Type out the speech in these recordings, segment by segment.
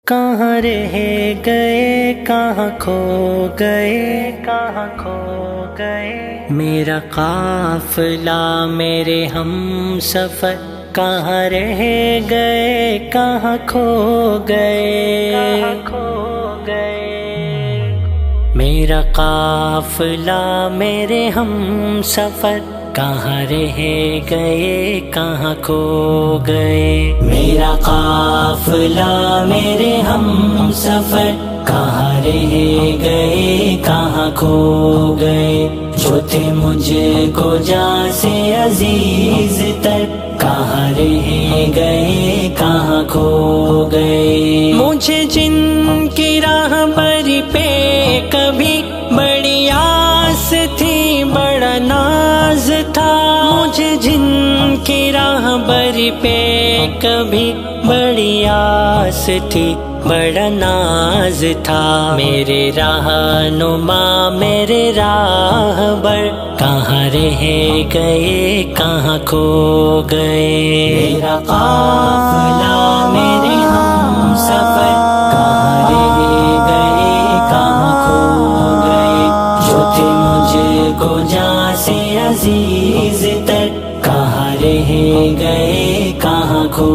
کہاں رہ گئے کہاں کھو گئے کہاں کھو گئے میرا قافلہ میرے ہم سفر کہاں رہ گئے کہاں کھو گئے میرا قافلہ میرے ہم سفر کہاں رہ گئے کہاں کھو گئے میرا قافلہ میرے ہم سفر کہاں رہ گئے کہاں کھو گئے جو تھے مجھ کو جان سے عزیز تر کہاں رہ گئے کہاں کھو گئے مجھے جن کی راہبری پہ کبھی بڑی آس تھی بڑا ناز تھا مجھے جن کی راہبری پہ کبھی بڑی آس تھی بڑا ناز تھا میرے رہنما میرے راہبر کہاں رہ گئے کہاں کھو گئے میرا قافلہ میرے ہم سفر کہاں رہ گئے کہاں کھو گئے جو تھے مجھ کو جان سے عزیز تر کہاں رہ گئے کہاں کھو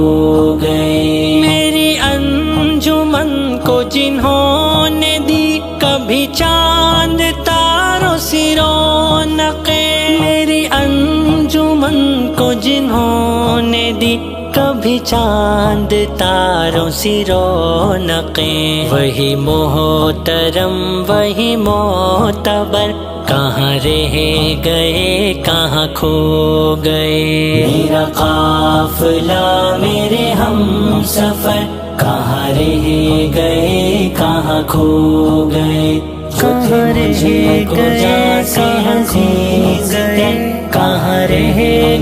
گئے میری انجمن کو جنہوں نے دی کبھی چاند تاروں سی رونقیں میری انجمن کو جنہوں نے دی کبھی چاند تاروں سی رونقیں وہی محترم وہی معتبر کہاں رہ گئے کہاں کھو گئے میرا قافلہ میرے ہم سفر کہاں رہ گئے کہاں کھو گئے کہاں رہ گئے کہاں رہ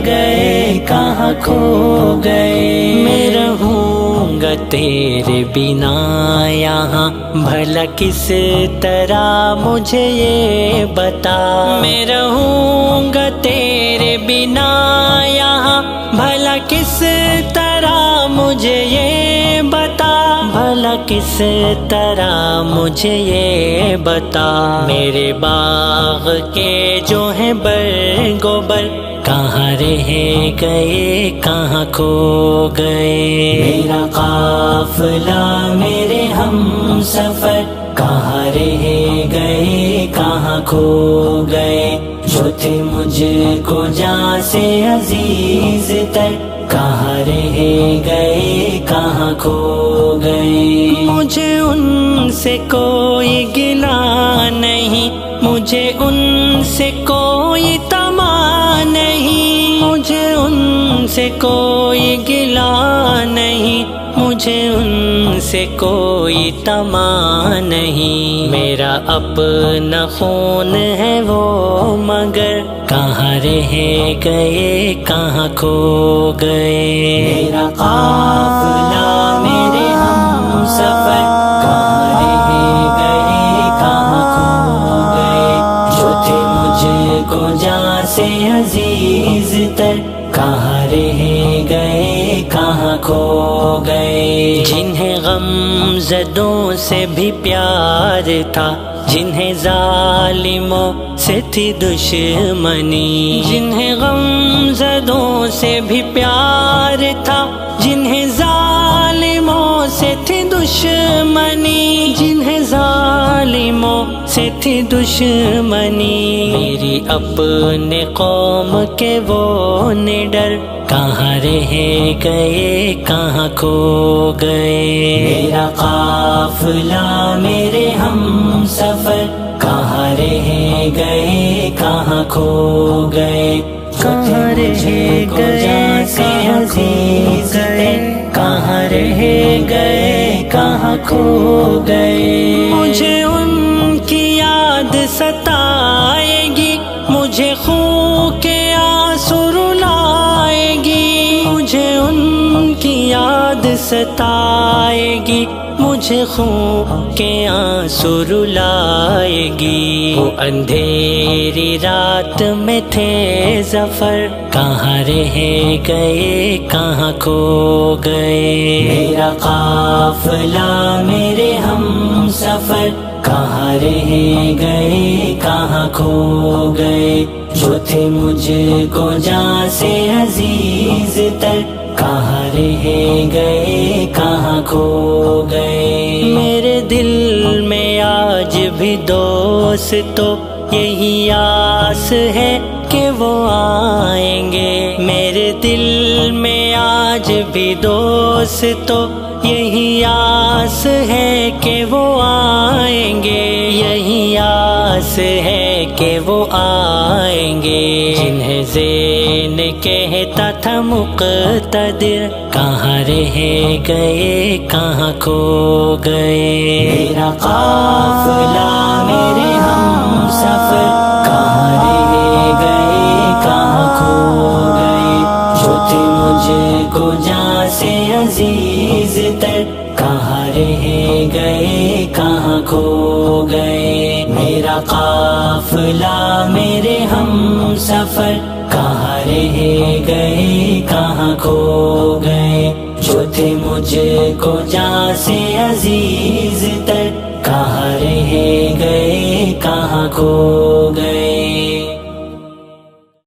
گئے کہاں کھو گئے میں رہوں گا تیرے بنا یہاں بھلا کس طرح مجھے یہ بتا میں رہوں گا تیرے بنا یہاں بھلا کس طرح مجھے یہ بتا بھلا کس طرح مجھے یہ بتا میرے باغ کے جو ہیں برگوبر کہاں رہ گئے کہاں کھو گئے میرا قافلہ میرے ہم سفر کہاں رہ گئے کہاں کھو گئے جو تھے مجھ کو جان سے عزیز تر کہاں رہ گئے کہاں کھو گئے مجھے ان سے کوئی گلہ نہیں مجھے ان سے کوئی طمع نہیں مجھے ان سے کوئی گلہ نہیں مجھے ان سے کوئی طمع نہیں میرا اپنا خون ہے وہ مگر کہاں رہ گئے کہاں کھو گئے میرا قافلہ میرے ہم سفر کہاں رہ گئے کہاں کھو گئے جو تھے مجھ کو جان سے عزیز تر کہاں رہ گئے کہاں کھو گئے جنہیں غم زدوں سے بھی پیار تھا جنہیں ظالموں سے تھی دشمنی جنہیں غم زدوں سے بھی پیار تھا جنہیں ظالموں سے تھی دشمنی جنہیں ظالموں سے تھی دشمنی میری اپنے قوم کے وہ نڈر کہاں رہ گئے کہاں کھو گئے میرا قافلہ میرے ہم سفر کہاں رہ گئے کہاں کھو گئے کہاں رہ گئے کہاں رہ گئے کہاں کھو گئے مجھے ان کی یاد ستائے گی مجھے خون کے آنسو رلائے گی مجھے ان کی یاد ستائے گی مجھے خون کے آنسو رلائے گی۔ وہ اندھیری رات میں تھے ظفر، کہاں رہ گئے کہاں کھو گئے۔ میرا قافلہ میرے ہم سفر، کہاں رہ گئے کہاں کھو گئے۔ جو تھے مجھ کو جان سے عزیز تر، کہاں رہ گئے کہاں کھو گئے۔ میرے دل میں آج بھی دوست تو یہی آس ہے کہ وہ آئیں گے۔ میرے دل میں آج بھی دوست تو یہی آس ہے کہ وہ آئیں گے، یہی آس ہے کہ وہ آئیں گے۔ جنہیں زین کہتا تھا مقتدر، کہاں رہ گئے کہاں کھو گئے۔ میرا قافلہ میرے ہم سفر، کہاں رہ گئے کہاں کھو گئے۔ جو تھے مجھ کو جان سے عزیز تر، کہاں رہ گئے کہاں کھو گئے۔ میرا قافلہ میرے ہم سفر، کہاں رہ گئے کہاں کھو گئے۔ جو تھے مجھ کو جان سے عزیز تر، کہاں رہ گئے کہاں کھو گئے۔